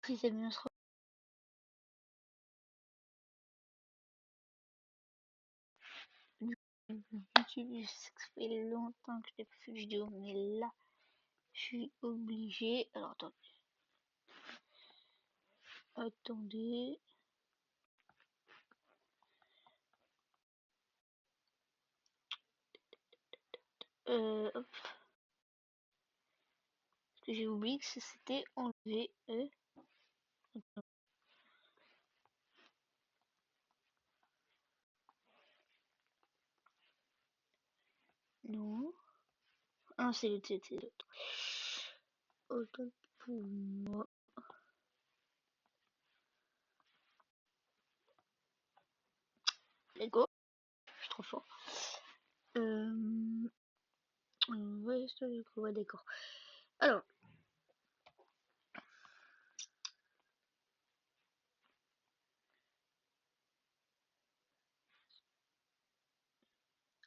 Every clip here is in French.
Les amis, on se YouTube, ça fait longtemps que je n'ai pas fait de vidéo, mais là, je suis obligée. Alors, attendez. Hop. Parce que j'ai oublié que ça s'était enlevé. Non. Ah, c'est l'autre. Autant pour moi. Let's go. Je suis trop fort. Ouais, d'accord. Alors.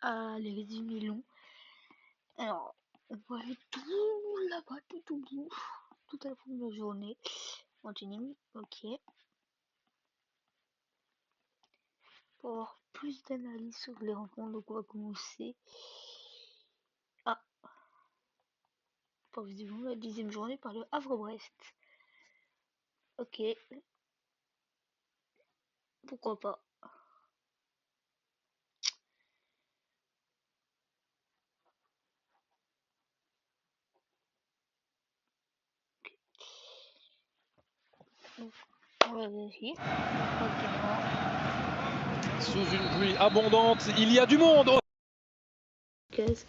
Ah, les résumés longs. Alors, on va aller tout là-bas, tout au bout. Tout à la fin de la journée. Continue. Ok. Pour avoir plus d'analyse sur les rencontres, donc on va commencer. Ah, pas visiblement la 10e journée par le Havre-Brest. Ok. Pourquoi pas. Donc, on va vérifier. Sous une pluie abondante, il y a du monde. Case.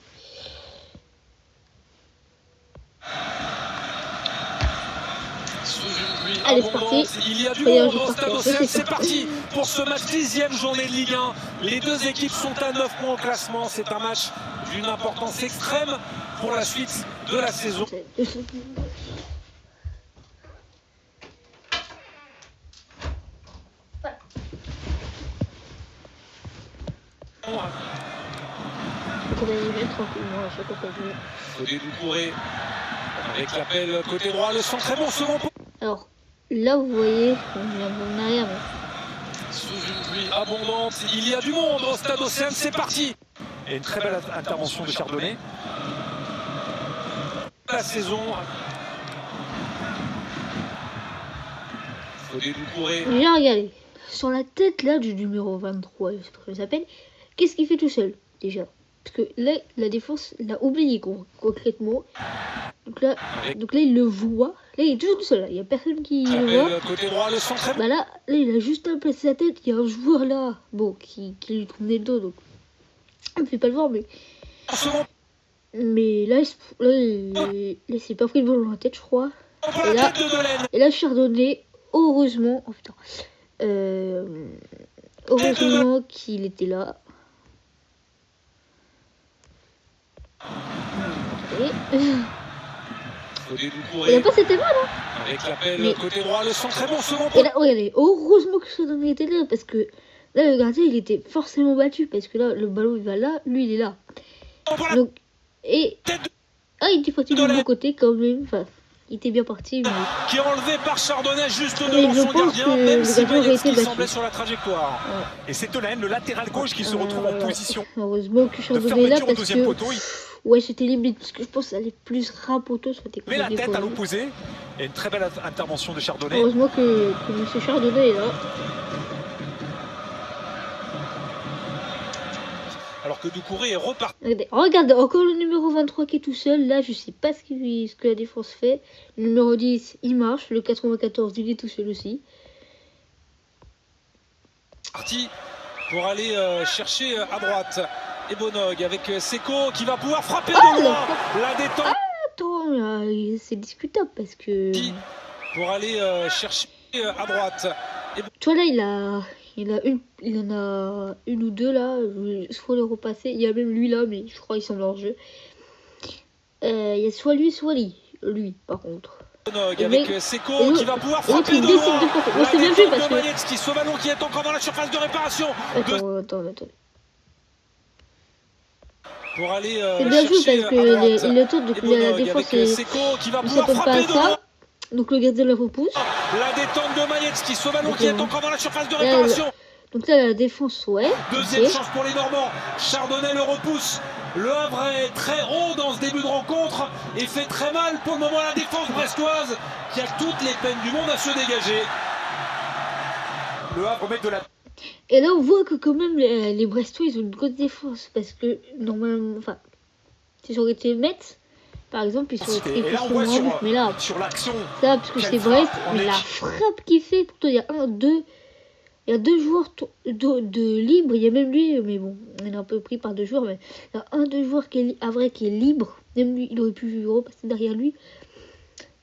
Allez, c'est parti. Il y a du monde au Stade Océane. C'est parti pour ce match 10e journée de Ligue 1. Les deux équipes sont à 9 points au classement. C'est un match d'une importance extrême pour la suite de la saison. Côté Doucouré avec l'appel côté droit, le centre très bon second. Alors là vous voyez, on est un peu en arrière. Sous une pluie abondante, il y a du monde au Stade Océane, c'est parti. Et une très belle intervention de Chardonnay. La saison. Côté Doucouré. J'ai regardé sur la tête là du numéro 23, je sais pas comment il s'appelle. Qu'est-ce qu'il fait tout seul déjà? Parce que là, la défense l'a oublié concrètement. Donc là, il le voit. Là, il est toujours tout seul. Il n'y a personne qui le voit. Côté droit, le centre. Bah là, il a juste à placer sa tête. Il y a un joueur là, bon, qui lui tournait le dos. Donc, on ne fait pas le voir, mais. Mais là, il s'est pas pris le ballon dans la tête, je crois. Et là, Chardonnay, heureusement. Oh putain. Heureusement qu'il était là. Il a pas cette main là. Avec l'appel côté droit, le centre très bon second. Et là, regardez, heureusement que Chardonnay était là parce que là, le gardien il était forcément battu parce que là, le ballon il va là, lui il est là. Donc, et. Ah, il était parti du bon côté quand même. Enfin, il était bien parti. Mais... Qui est enlevé par Chardonnay juste devant son gardien, même si Bayetski semblait sur la trajectoire. Ouais. Et c'est Tolaine, le latéral gauche, qui se retrouve en position. Heureusement que Chardonnay est là parce que. Poteau, ouais, c'était limite parce que je pense que ça allait plus rapoteau. Mais la tête à l'opposé. Et une très belle intervention de Chardonnay. Heureusement que M. Chardonnay est là. Alors que Doucouré est reparti. Regardez, encore le numéro 23 qui est tout seul. Là, je sais pas ce que la défense fait. Le numéro 10, il marche. Le 94, il est tout seul aussi. Parti pour aller chercher à droite. Et Bonog avec Seko qui va pouvoir frapper de loin. La détente. Ah, attends, c'est discutable parce que. Pour aller chercher à droite. Toi là, il en a une ou deux là. Il faut les repasser. Il y a même lui là, mais je crois qu'il semble hors jeu. Il y a soit lui, soit lui par contre. Avec Seko qui va pouvoir frapper de loin. Moi c'est bien vu parce que. Bayetski, ce ballon qui est encore dans la surface de réparation. Attends. Pour aller c'est bien joué parce que il le tourne, donc la défense ne s'attend pas à ça. Donc le gardien le repousse. La détente de Majetski, ce ballon Donc, qui est encore dans la surface de là, réparation. Donc là, la défense, ouais. Deuxième Ok. chance pour les Normands. Chardonnay le repousse. Le Havre est très haut dans ce début de rencontre et fait très mal pour le moment à la défense brestoise qui a toutes les peines du monde à se dégager. Le Havre met de la... Et là, on voit que quand même, les Brestois, ils ont une grosse défense. Parce que, normalement, enfin, si ça aurait été Metz, par exemple, ils seraient très Et là, on voit plus mais là, sur l'action. ça, parce que c'est Brest, mais la frappe qu'il fait, pourtant, il y a il y a deux joueurs de libre, il y a même lui, mais bon, on est un peu pris par deux joueurs, mais il y a deux joueurs qui est libre, même lui, il aurait pu repasser derrière lui.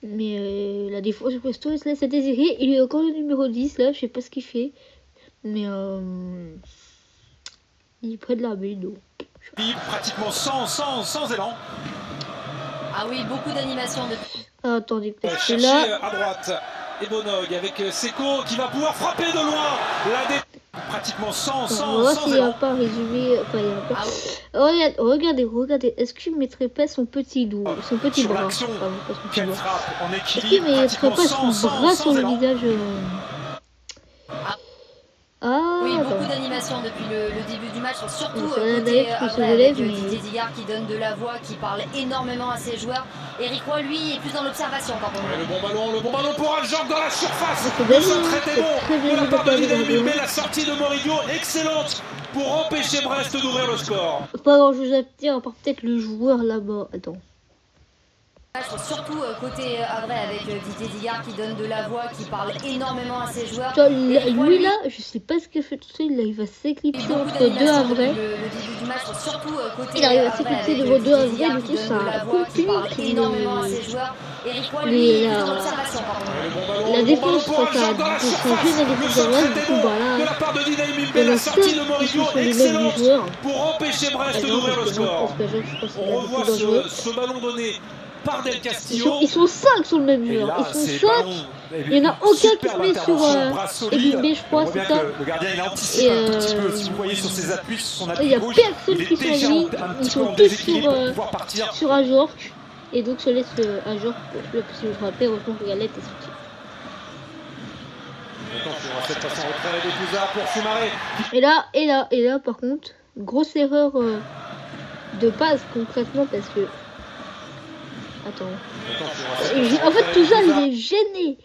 Mais la défense brestoise, là, c'est désiré. Il est encore le numéro 10, là, je sais pas ce qu'il fait. Mais il est près de la baie d'eau. Pratiquement sans élan. Ah oui, beaucoup d'animation de... Ah, attendez, parce que Cherché là... à droite. Et Bonog avec Seko qui va pouvoir frapper de loin. Pratiquement on va voir s'il n'y a élan. pas résumé... Enfin, il y a pas... Regardez. Est-ce qu'il ne mettrait pas son petit bras Sur enfin, l'action, pas son petit quelle doigt. frappe en Est-ce qu'il équilibre. ne mettrait pas son bras sur le élan. visage Ah, Oui, attends. beaucoup d'animation depuis le début du match, surtout Donc, c'est côté Adaek qui se Havre relève, avec mais- Didier Digard qui donne de la voix, qui parle énormément à ses joueurs. Eric Roy, lui, est plus dans l'observation par contre. Ouais, le bon ballon pour Aljorg dans la surface. C'est bien Le centre joué, était c'est bon très bien de la joué part de de Lina Paris, Mbembe. La sortie de Moridio, excellente pour empêcher Brest d'ouvrir le score. Pas grand chose à dire, à part peut-être le joueur là-bas. Attends. Surtout côté Havre avec Didier Digard qui donne de la voix, qui parle énormément à ses joueurs. Tu vois, Eric Roy, lui là, je sais pas ce qu'il fait tout seul, là il va s'éclipser beaucoup entre deux d'animation Havrais. depuis le début du match, surtout côté Il arrive à Havre s'éclipser avec devant deux Didier Havrais, Digard du qui coup donne ça de la voix, qui parle complique énormément à ses joueurs. Eric Roy, lui, Mais est la- plus dans l'observation par contre. Le bon ballon, La le bon défense ballon pour face à Aljorg dans la son surface. jeune Le équipe centre d'Havre, était du coup bon bah de là, la part de Lina Mbembe. il y en La a sortie 5 de qui Moridio, sont sur les mêmes excellente joueurs. pour empêcher Brest d'ouvrir le score. Parce que je pense qu'il On est revoit beaucoup dangereux. ce ballon donné par Del Castillo. Ils sont 5 sur le même Et joueur. là, Ils c'est sont 5. ballon. Il y en a aucun qui Superbe se met sur intervention, bras solide. Mbembe, je crois, On voit c'est bien ça. que le gardien il anticipe Et un tout petit peu. Si vous voyez sur ses appuis, sur son il appui n'y a gauche, personne il qui est déjà s'agit. un Ils petit peu en sont tous déséquilibre pour pouvoir partir. sur Aljorg. Et donc se laisse Aljorg, si je me rappelle, heureusement que Galette est sorti. Attention à cette passe en retrait de Cousa pour Soumaré. Et là, par contre, grosse erreur de passe concrètement parce que. Attends. En fait, tout ça, il est gêné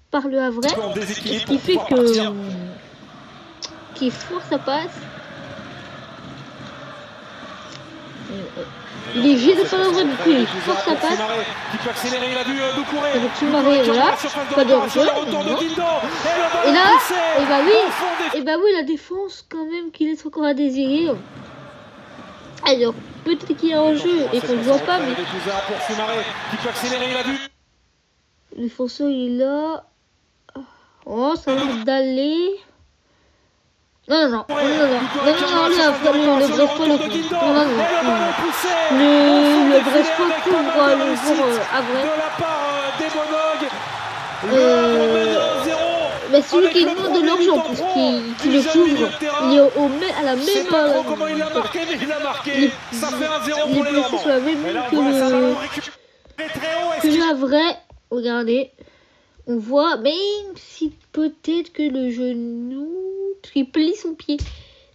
par le Havre. En Ce déséquilibre qui pour fait pouvoir que. partir. Qui force sa passe. Il est gêné par le Havre, du coup, il force sa passe. Qui peut accélérer, il a vu Doucouré. Donc, Soumaré, voilà. Pas de réparation, retour, le retour de non. Guindon. Et là, et bah oui. Et bah oui, la défense, quand même, qui laisse encore à désirer. Alors, peut-être qu'il y a un jeu et qu'on ne voit pas, mais Pour Soumaré, qui peut accélérer, il a vu. le défenseur il est là. Oh, ça a l'air d'aller. Non, le Brestois le Brestois couvre le joueur Havre. De la part des Bonog. Mais celui qui demande l'argent parce qu'il le couvre, il est à la Je sais même. pas trop comment il l'a marqué, mais il l'a marqué. Ça fait 1-0 Il est pour les placé Normands. sur la même Et là, ligne on voit ça, ballon que récupéré très haut. le Havre. Regardez, on voit, même si peut-être que le genou, parce qu'il plie son pied.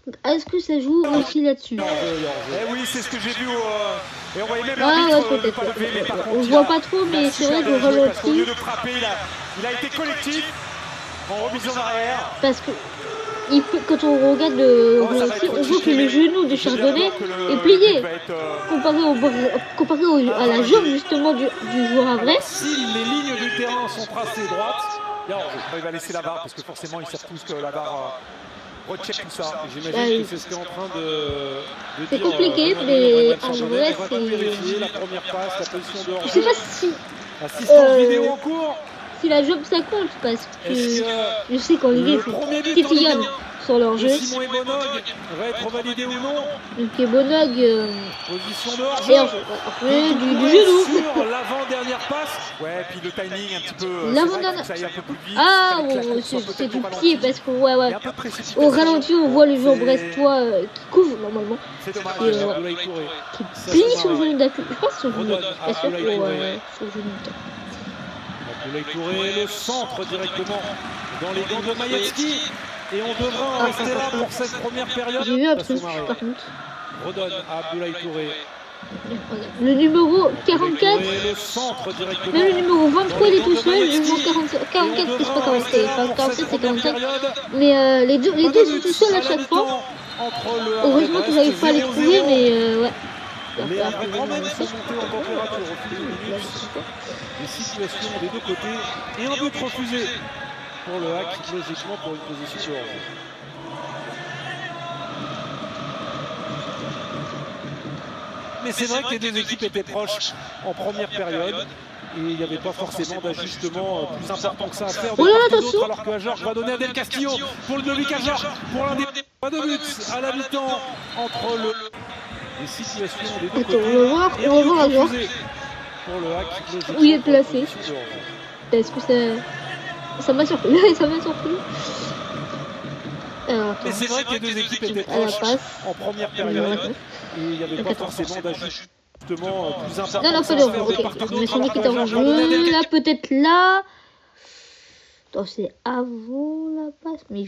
Donc, est-ce que ça joue aussi là-dessus? Eh oui, c'est ce que j'ai vu. Et on voyait même Ah ouais, l'arbitre peut-être. pas lever, mais par contre, On il voit a- pas trop, il a mais c'est vrai super que bien joué parce qu'au lieu ralenti, de frapper, il a été collectif en remise en arrière. parce que quand on regarde le Oh, ça va ralenti, être on voit que compliqué, le mais genou de je veux Chardonnay dire que le est plié. but va être, comparé à la jambe justement du joueur Havre. alors, si les lignes du terrain sont tracées droites, il y a hors-jeu. Il va laisser la barre parce que forcément ils savent tous que la barre recheck tout ça. J'imagine que c'est ce qu'est en train de C'est dire, compliqué, René mais Chardonnay. en On vrai, va pas vérifier la première passe, la position de Je hors-jeu. sais pas si Assistance vidéo en cours. la jambe ça compte parce que Est-ce que je sais qu'en Ligue 1 le ils font premier but en titillonne Ligue sur leur de jeu. Simon et Bonog va être validé ou non? Donc Bonog Position de et hors-jeu. après du Doucouré genou. sur l'avant-dernière passe. Ouais, puis le timing un petit peu. L'avant-dernière- c'est vrai qu'il faut que ça aille un peu plus vite. Ah, il fallait que la course soit c'est peut-être du au ralenti. pied parce que ouais. Il y a un peu de précipitation. Au ralenti, on voit le joueur C'est- brestois qui couvre normalement, C'est dommage. Et, Abdoulaye Touré. qui plie son genou d'appui. Je pense que son genou, Redonne je suis à pas sûr Abdoulaye pour Touré. son genou. Abdoulaye Touré, le centre directement dans les gants de Maïetski. Et on devra en rester là pour cette première période. J'ai vu un truc par contre. Redonne à Abdoulaye Touré. Le numéro 44, Le centre directement. même le numéro 23 il est tout seul, le numéro 44 c'est pas 47, enfin 47 c'est 45, mais les deux sont tout seuls à chaque fois. Heureusement que j'arrive pas à les trouver, mais ouais. Les quand même sont montés en température au fil des minutes. Des situations des deux côtés et un but refusé pour le hack, logiquement pour une position de hors. Mais c'est vrai que les deux équipes étaient proches en première période et il n'y avait pas forcément d'ajustement plus important que ça à faire. Oh là là, attention! Alors que Ajorc va donner à Del Castillo pour le Ludovic Ajorc pour l'un des pas de buts à la mi-temps entre le des situations des deux côtés. On va voir Ajorc pour le hack, où il est placé. Parce que ça m'a surpris. Ça m'a surpris. Alors, mais c'est vrai que les deux équipes étaient proches en première période et il n'y avait pas forcément d'ajustement plus important. Non, pas de rouge. Ok, mais son équipe est en jeu. Là, peut-être là. Attends, c'est avant la passe, mais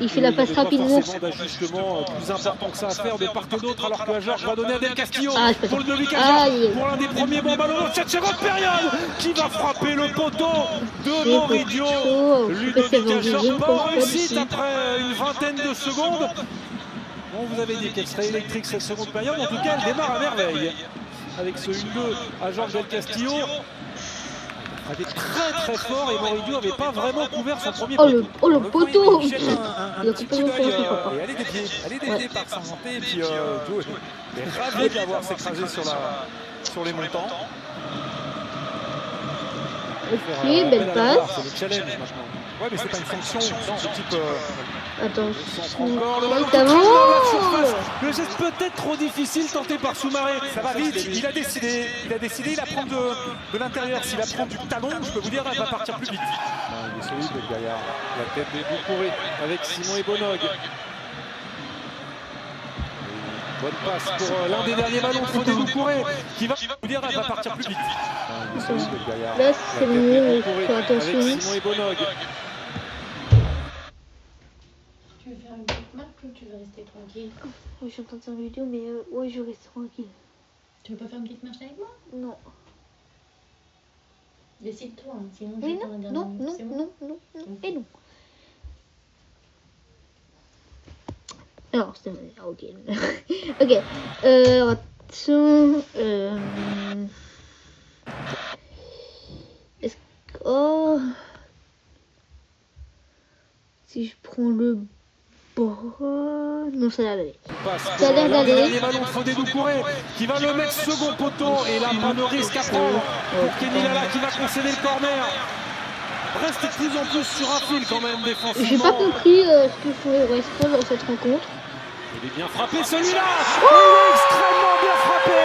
il fait la passe rapidement. D'ajustement plus important que ça à faire de part et d'autre, alors que Ajorc va donner à Del Castillo pour le Ludovic Ajorc pour l'un des premiers bons ballons de cette seconde période qui va frapper le poteau de Moridio. Ludovic Ajorc pas en réussite après une vingtaine de secondes. On vous avait dit qu'elle serait électrique cette seconde période, en tout cas elle démarre à merveille avec ce 1-2 Ajorc Del Castillo. Avait très fort et Moridio n'avait pas vraiment couvert son premier poteau. Oh le poteau! Il a coupé le poteau. Elle est déviée par Saint-Monté et puis Joe est ravi d'avoir s'écrasé sur les montants. Ok, belle passe. C'est le challenge maintenant. Ouais, mais c'est pas une sanction, ce type. Attention, le geste peut-être trop difficile tenté par Soumaré. Ça va vite, il a décidé, il apprend de l'intérieur. S'il apprend du talon, je peux vous dire, elle va partir plus vite. Il est solide le gaillard. La tête de Doucouré avec Simon et Bonog. Bonne passe pour l'un des derniers ballons de Fodé Doucouré qui va vous dire, elle va partir plus vite. Il est solide le gaillard. Là, c'est mieux, fais attention. Avec Simon et Bonog. Tu veux faire une petite marque ou tu veux rester tranquille? Je suis en train de faire une vidéo, mais ouais, je reste tranquille. Tu veux pas faire une petite marche avec moi? Non. Décide-toi, hein, sinon je Oui, vais prendre la non, dernière minute, c'est bon? non, et non. Alors, c'est ok. Ok. Attention. Est-ce que. Oh. Si je prends le bras. Non, ça a l'air d'aller. Ça a l'air d'aller. Les ballons de Fodé Doucouré qui va le mettre second poteau et là pas de risque à prendre pour Kenny Lala qui va concéder le corner. Reste de plus en plus sur un fil quand même défensivement. J'ai pas compris ce qu'il faut rester dans cette rencontre. Il est bien frappé celui-là. Il est extrêmement bien frappé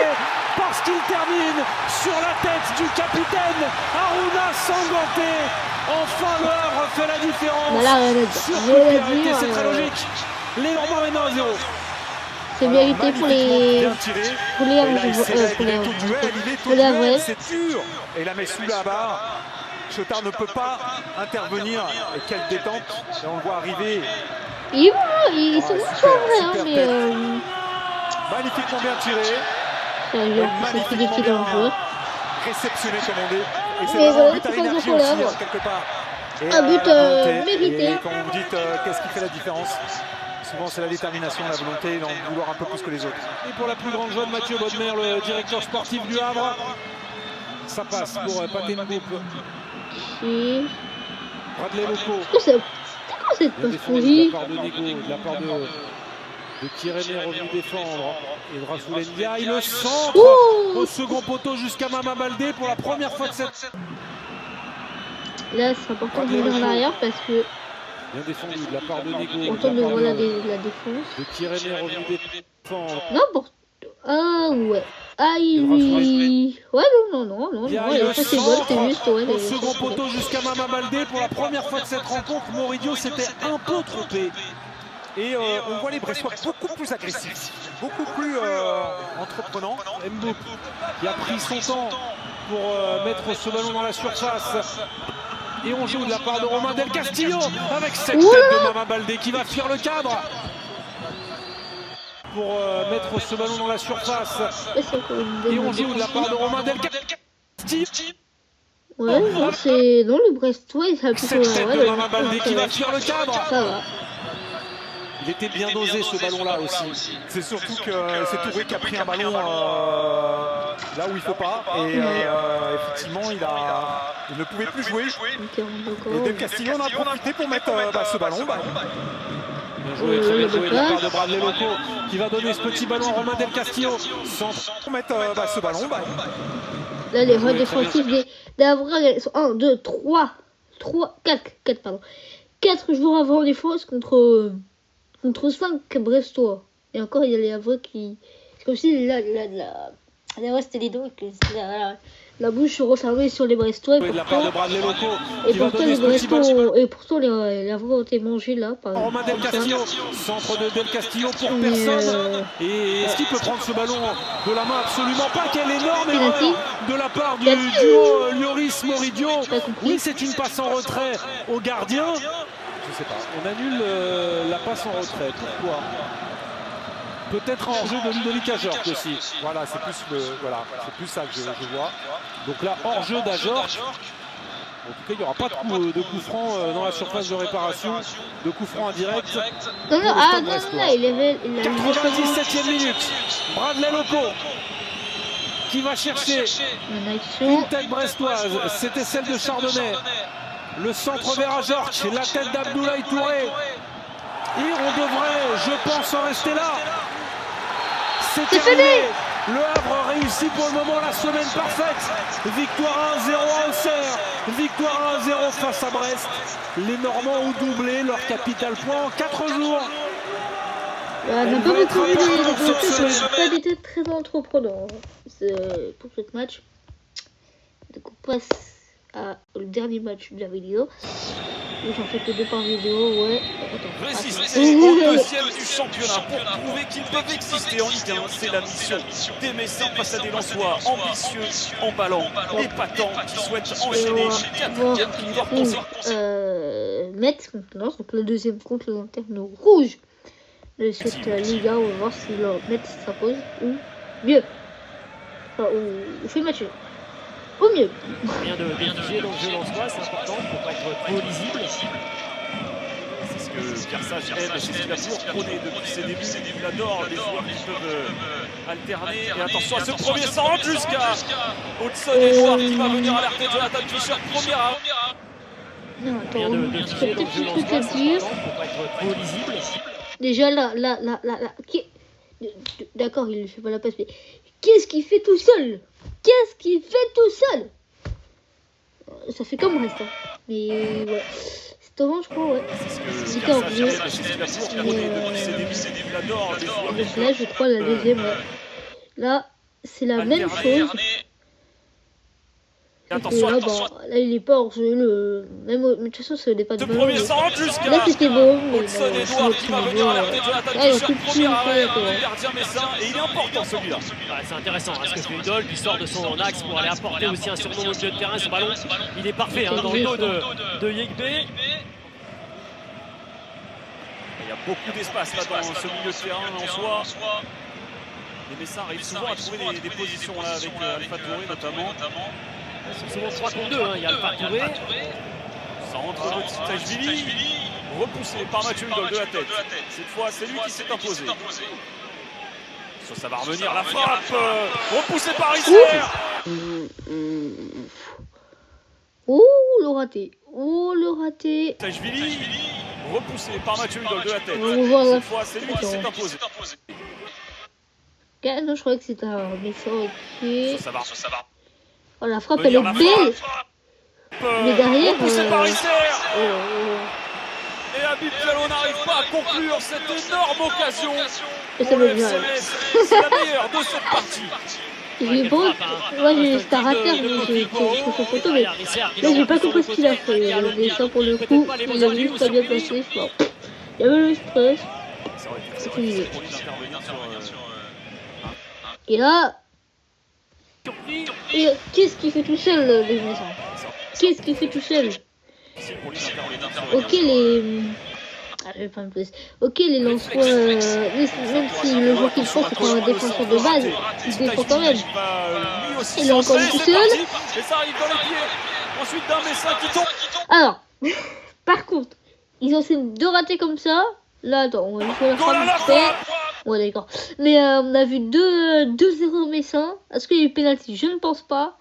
parce qu'il termine sur la tête du capitaine Aruna Sanganté. Enfin le Havre fait la différence. Voilà, sur supériorité, c'est très logique. Les Normands maintenant à 0. C'est mérité pour les Havrais. C'est dur. Et la met sous la barre. Chotard ne peut pas intervenir. Et quelle détente. Et on le voit arriver. Ils sont super, mais magnifiquement bien tiré. C'est Philippe qui est dangereux. Réceptionné comme on dit. Et c'est mais vraiment voilà, un but à c'est pas l'énergie pour aussi, l'Havre. quelque part. Et Un but mérité. Et quand vous dites qu'est-ce qui fait la différence, souvent c'est la détermination, la volonté d'en vouloir un peu plus que les autres. Et pour la plus grande joie de Mathieu Bodmer, le directeur sportif du Havre, ça passe pour Pathé Mboup. Bradley Loco. C'est quoi cette passe pourrie? De la part de Nego, de la part de Kirémé revenu défendre. Et de Rassoul Ndiaye, le centre au second poteau jusqu'à Mama Baldé pour la première fois de cette. Là, c'est important de venir en arrière parce que. Bien défendu de la part de Nego. On tente de voir la défense. De Kirémé revenu défendre. N'importe. Ah ouais. Aïe oui. Ouais, non. Ça c'est bon, c'est juste. Ouais, au second poteau jusqu'à Mama Baldé pour la première fois de cette rencontre. Moridio s'était un peu trompé. Et on voit les Bressois beaucoup plus agressifs, beaucoup plus entreprenants. Mboup qui a pris son temps pour mettre ce ballon dans la surface. Et on joue de la part de Romain Del Castillo avec cette tête de Mama Baldé qui va fuir le cadre. Pour mettre ce ballon dans la surface. Et on joue de la part de Romain Del Castillo. Ouais, non, c'est. Non, le Brestois, il a plutôt. Cette tête de Mama Baldé qui va fuir le cadre. Ça va. Il était bien dosé ce ballon-là aussi. C'est surtout que c'est Touré qui a pris un ballon là où il ne faut pas. Et effectivement, il ne pouvait plus jouer. Et Del Castillo en a profité pour mettre ce ballon. Bien joué, très bien joué de la part de Bradley Loco qui va donner ce petit ballon à Romain Del Castillo. Pour mettre ce ballon. Là, les rangs défensifs d'Avrague sont 1, 2, 3, 4, pardon. 4 joueurs avant en défense contre 5 Brestois. Et encore, il y a les Havrais qui. C'est comme si là, ouais, c'était les dos, que la bouche se refermait sur les Brestois. De la part de Bradley Loco et pourtant, les Brestois les Havrais ont été mangés là. Par Romain Del Castillo, centre de Del Castillo pour personne. Et est-ce qu'il peut prendre ce ballon de la main? Absolument pas. Quelle énorme erreur de la part du duo Lloris-Moridio. Oui, c'est une passe en retrait au gardien. Je sais pas. On annule la passe en retrait. Pourquoi? Peut-être en jeu de Ludovic Ajorc aussi. Voilà, c'est plus ça que je vois. Donc là, hors jeu d'Ajorc. En tout cas, il n'y aura pas de coup franc dans la surface de réparation, de coup franc indirect. Non, il avait 97e minute. Bradley Loco qui va chercher une tête brestoise. C'était celle de Chardonnay. Le centre vers Ajorc, la tête d'Abdoulaye Touré. Et on devrait, je pense, en rester là. C'est terminé. Le Havre réussit pour le moment la semaine parfaite. Victoire 1-0 à Auxerre. Victoire 1-0 face à Brest. Les Normands ont doublé leur capital point en 4 jours. On n'a pas beaucoup vu les pas été très entreprenant pour ce match. Donc on passe au dernier match de la vidéo. J'en fais que 2 par vidéo, ouais. Résister au deuxième du championnat pour prouver qu'ils peuvent exister en Ligue 1. C'est la mission des Messins face à des Lensois ambitieux, emballants, épatants, qui souhaitent enchaîner 4 victoires consécutives. Metz contre Lens, donc le deuxième contre le lanterne rouge de cette Liga. On va voir si Metz s'impose ou mieux. Enfin, ou fait match. Au mieux. Rien de défigé dans le jeu lensois, c'est important pour pas être trop lisible. C'est ce que Kersage aime, c'est ce qu'il a toujours prôné depuis ses débuts. Il adore les joueurs qui peuvent alterner. Et attention à ce premier centre jusqu'à Hudson Edouard qui va venir alerter Jonathan Fischer. Première à. Non, Rien attends, de défigé dans le jeu lensois, c'est important pour pas être trop lisible. Déjà là. D'accord, il ne fait pas la passe, mais qu'est-ce qu'il fait tout seul? Qu'est-ce qu'il fait tout seul? Ça fait comme Brest, hein. Mais ouais. C'est dommage, je crois, ouais. C'était en vieux. Donc là, je crois la deuxième, ouais. Là, c'est la même chose. Et là, là, il est pas hors jeu. Mais de toute façon, ce n'est pas de ballon. Là, c'était bon. Mais Hudson Edouard qui va venir alerter Jonathan Fischer. Premier arrêt du gardien messin. Et il est important celui-là. C'est intéressant ce que fait Udol qui sort de son axe pour aller apporter aussi un surnom au milieu de terrain. Ce ballon, il est parfait dans le dos de Yegbe. Il y a beaucoup d'espace là dans ce milieu de terrain en soi. Les Messins arrivent souvent à trouver des positions là avec Alpha Touré notamment. C'est souvent 3 contre 2, il y a Alpha Touré. Ça rentre de Tajvili, repoussé par Mathieu Udol de la tête. Cette fois, c'est lui qui s'est imposé. Ça va revenir, la frappe repoussée par Isser. Oh, le raté. Oh, le raté. Tajvili, repoussé par Mathieu Udol de la tête. Cette fois, c'est lui qui s'est imposé. Non, je croyais que c'était un méchant. Ok. Ça va. Oh, la frappe, elle est belle. Mais derrière... Repoussé par Isser. Et Habib Diallo n'arrive pas à conclure cette énorme occasion. Ça me vient. C'est la meilleure de cette partie. J'ai pas... Ouais, c'était un raté, j'ai pris sa photo, mais là, j'ai pas compris ce qu'il a fait. Mais ça, pour le coup, il a juste pas bien passé. Bon. Il y avait le stress. C'est fini. Et là... Et qu'est-ce qu'il fait tout seul, les méchants? Qu'est-ce qu'il fait tout seul? Ok, les... Ah, je vais pas me poser. Ok, les lanceurs, même si le joueur qu'il faut, c'est pas un défenseur de base, il défend quand même. Il est encore tout seul. Alors, par contre, ils ont fait 2 ratés comme ça. Là, attends, on va juste la faire. Ouais, d'accord. Mais on a vu 2-0 Messin. Est-ce qu'il y a eu pénalty? Je ne pense pas.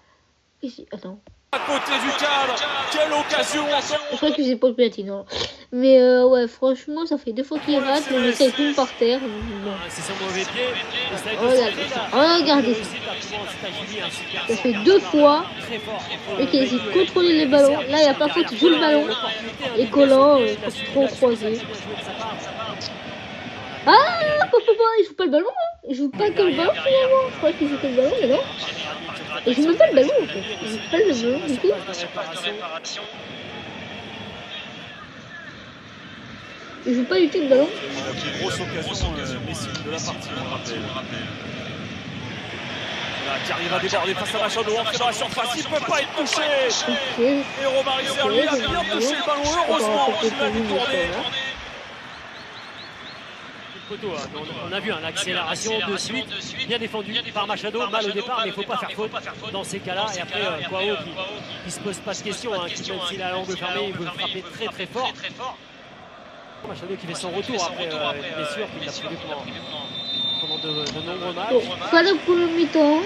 Ici, attends. À côté du cadre, quelle occasion encore. Je crois que c'est pas le pénalty, non. Mais ouais, franchement, ça fait 2 fois qu'il rate. Le Messin est tout par terre. Bon. C'est son mauvais pied. Regardez ça. Ça fait 2 fois. Ok, il a contrôlé les ballons. Là, il n'y a pas faute, il joue le ballon. Les collants, trop croisés. Ah, il joue pas le ballon, hein. Il joue pas que le ballon finalement. Je crois qu'il joue que le ballon, mais non. Il joue même pas le ballon en fait. Il joue pas le ballon du coup. Il joue pas du tout le ballon. Grosse occasion Messi de la partie, on le rappelle. Là, qui arrive à déborder face à Machado, entré dans la surface, il ne peut pas être touché. Et Romaric lui a bien touché le ballon, heureusement, il l'a vu tourner. On a vu l'accélération de suite, bien défendu par Machado, mal au départ, mais il ne faut pas faire faute dans ces cas-là. Et après, Kwao qui se pose pas de questions, hein, qui même s'il a l'angle fermé, il veut frapper très très fort. Machado qui fait son retour après une blessure qu'il a pris pendant de nombreux matchs. Pas le premier mi-temps.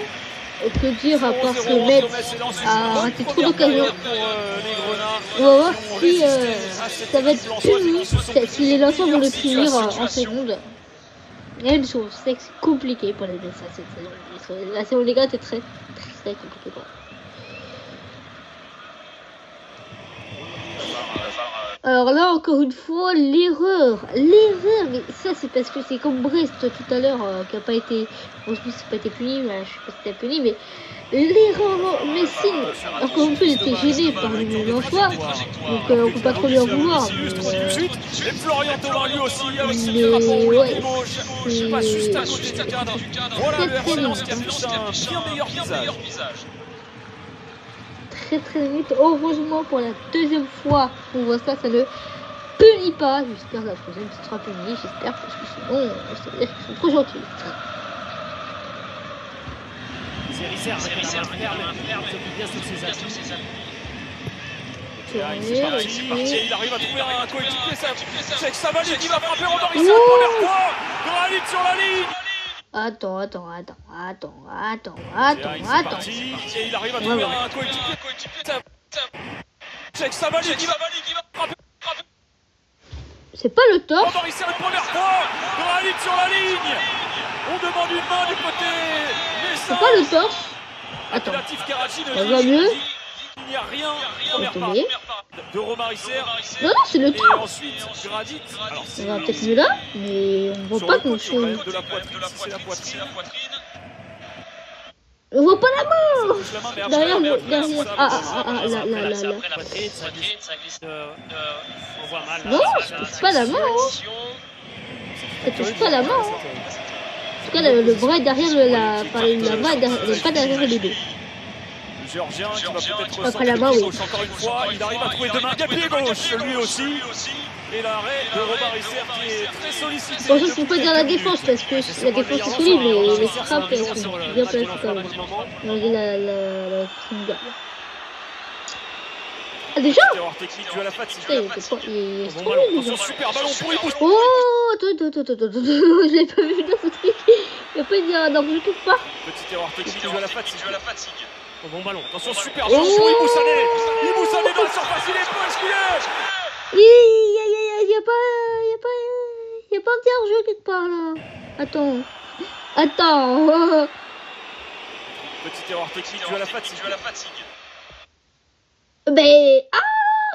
Que dire à part se mettre à rater trop d'occasions. On va voir si ça va être puni, si les lanceurs vont le punir en seconde. Même chose, c'est que c'est compliqué pour les Messins cette saison. La saison des gars était très compliquée pour eux. Alors là, encore une fois, l'erreur, mais ça c'est parce que c'est comme Brest tout à l'heure qui n'a pas été, bon, je pense que c'est pas été puni, mais je sais pas si c'était puni, mais l'erreur Messine, encore une fois, il était gêné par le Lensois, donc on peut pas trop lui en vouloir. Mais ouais, c'est pas juste à côté du cadre. Voilà le RC qui affiche un bien meilleur visage. Très vite. Heureusement pour la 2e fois on voit ça, ça ne punit pas. J'espère la 3e ça sera puni, j'espère, parce que sinon c'est-à-dire qu'ils sont trop gentils. C'est Risser qui a la ferme, s'occupe bien sur ses atouts. C'est parti, il arrive à trouver un coéquipier, c'est que ça valide, il va frapper Romaric la première fois. Granit sur la ligne. Attends. Et il arrive à trouver un coéquipier. C'est que ça valide, il va frapper. C'est pas le top. Romaric la première fois. Granit sur la ligne. On demande une main du côté. C'est pas le top. Attends. Ça va mieux. Il n'y a rien. Première part de Romaric. Non, c'est le top. Et ensuite, Gradit. On va peut-être mieux là, mais on voit pas qu'on fait. De la poitrine, c'est la poitrine. On voit pas la main. Derrière. La poitrine, ça glisse. On voit mal. Non, ça touche pas la main. Ça touche pas la main. En tout cas, le bras est derrière la main n'est pas derrière les deux. Géorgien qui va peut-être après la main, oui. Encore une fois, il arrive à trouver deux mains, pied gauche, lui aussi. Et l'arrêt de Romaric qui est très sollicité. Bon, ça, je peux pas dire la défense parce que la défense est solide, mais les frappes, elles sont bien placées quand même. Malgré la garde. Ah, déjà? Putain, il était trop nul. Super ballon pour Ibou. Oh, attends, je l'ai pas vu dans ce truc. Il va pas dire, non, je touche pas. Petite erreur technique, joue à la fatigue. Bon ballon, attention, super ballon pour Ibou Sané. Ibou Sané dans la surface, il est pas esquivé. Il y a pas un petit jeu quelque part là. Attends. Petite erreur technique, joue à la fatigue. Ben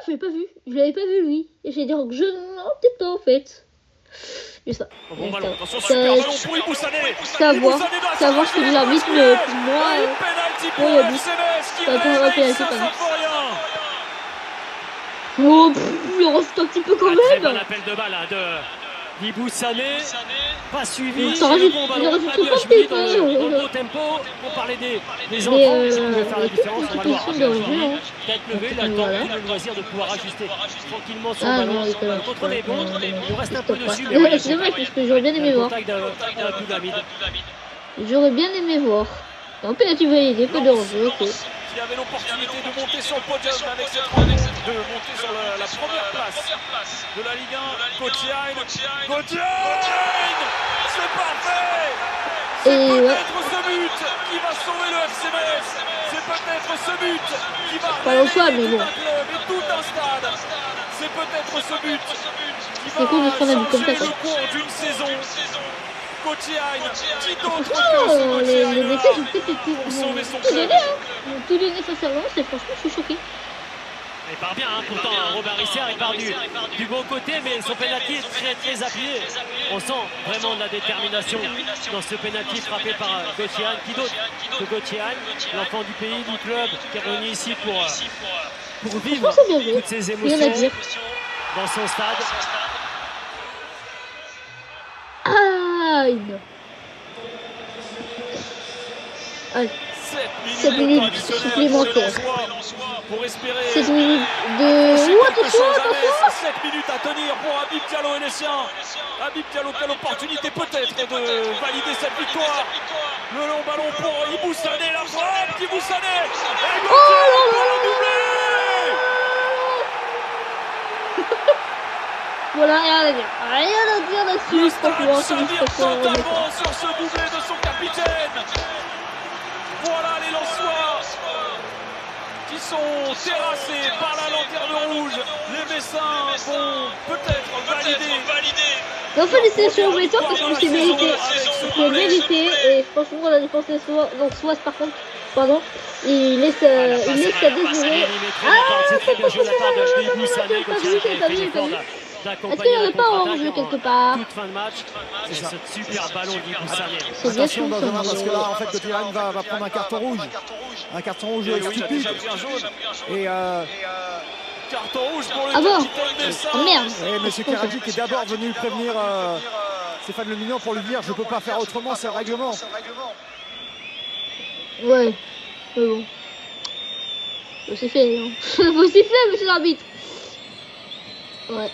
je l'ai pas vu. Je l'avais pas vu lui. J'ai dit que je non peut-être pas en fait. Juste ça. Bon ballon, attention, super ballon pour Ibou Sané. Savoir ce que l'arbitre pour moi. Il y a but. Ça peut pas pénalty quand même. Oh, il reste un petit peu quand même. Très bon appel de balle de Dibou Sané, pas suivi. Ça rajoute, Bon il ballon, rajoute pas tout bien le joué temps, dans le beau tempo. On parlait des enfants qui pouvaient faire la différence. On va le voir. Tête levée, il a le temps, le loisir de pouvoir ajuster tranquillement son ballon. Le contrôle est bon, il reste un peu dessus. Mais c'est dommage parce que j'aurais bien aimé voir. J'aurais bien aimé voir. En penalty validé, peu de hors-jeu, ok. Qui avait l'opportunité de monter sur le podium avec cette rencontre, de monter sur la première place de la Ligue 1. Gauthier, c'est parfait. C'est peut-être ce but qui va sauver le FC Metz. C'est peut-être ce but qui va réveiller tout un club et tout un stade. C'est peut-être ce but qui va changer le cours d'une saison. Gauthier, qui d'autre que ce Gauthier pour sauver son club. Tout donné face à Lens et franchement je suis choqué. Il part bien, hein, pourtant Robin Risser il part du bon côté, mais son pénalty est très très appuyé. On sent vraiment de la détermination dans ce pénalty frappé par Gauthier. Qui d'autre que Gauthier, l'enfant du pays, du club, qui est revenu ici pour vivre toutes ces émotions dans son stade. Allez. 7 minutes supplémentaires. Pour espérer 7 minutes de... 7 minutes à tenir pour Habib Diallo et les siens. Habib Diallo, quelle opportunité peut-être de valider cette victoire. Le long ballon pour Ibou Sané, la frappe d'Ibou Sané. Et Gauthier pour le doublé. Voilà, rien à dire là-dessus. Le stade s'admire totalement sur ce doublé de son capitaine. Voilà les Lensois qui sont terrassés par la lanterne rouge. Les Messins vont peut-être valider. Non, félicitations aux Messins parce que c'est mérité. C'est mérité et franchement la défense des Lensois par contre, pardon, il laisse à désirer. C'est très bien joué de la part de Ibou Sané. Est-ce qu'il n'y avait pas en jeu quelque part? Toute fin de match, c'est ce super ballon d'Ibou Sané. Attention Benjamin, parce que là en fait Gauthier va prendre un carton rouge. Un carton rouge stupide. Et carton rouge pour le capitaine Messin. Oh merde. Et monsieur Karadzic est d'abord venu prévenir Stéphane Le Mignon pour lui dire je peux pas faire autrement, c'est le règlement. Ouais, mais bon. C'est fait, hein. C'est fait, monsieur l'arbitre. Ouais.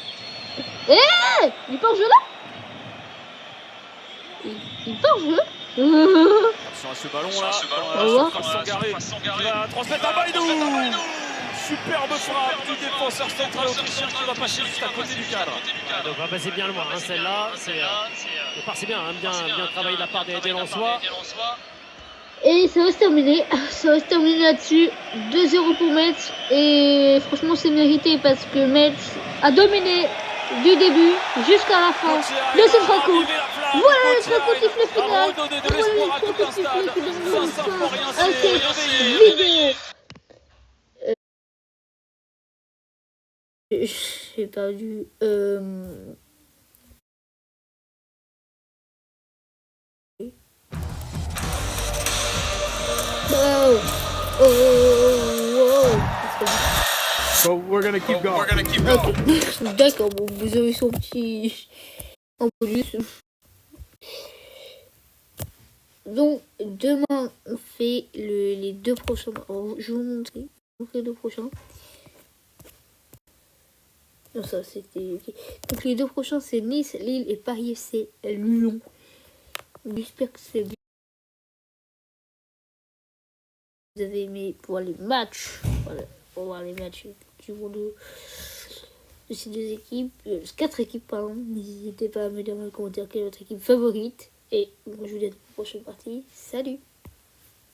Il part en jeu là. Il part en jeu. Attention à ce ballon là. Il va transmettre à Baïdou. Superbe frappe du défenseur central autrichien qui va passer juste à côté du cadre. Donc on va passer bien loin, hein, celle-là. C'est bien, hein, bien travaillé de la part des Lensois. Et ça va se terminer. Ça va se terminer là-dessus. 2-0 pour Metz. Et franchement c'est mérité parce que Metz a dominé du début jusqu'à la fin de cette rencontre. Voilà le trois coups sifflet final. Voilà le trois coups sifflet qui donne le fin à cette vidéo. J'ai perdu. So we're gonna keep going. Okay. D'accord, bon, vous avez son petit en bonus. Donc demain on fait les deux prochains. Alors, je vais vous montrer. Les deux prochains. Non, ça c'était. Okay. Donc les deux prochains c'est Nice, Lille et Paris FC Lyon. J'espère que c'est bien. Vous avez aimé pour les matchs. Voilà, pour voir les matchs de ces deux équipes, 4 équipes pardon. N'hésitez pas à me dire dans les commentaires quelle est votre équipe favorite. Et moi je vous dis à la prochaine partie. Salut!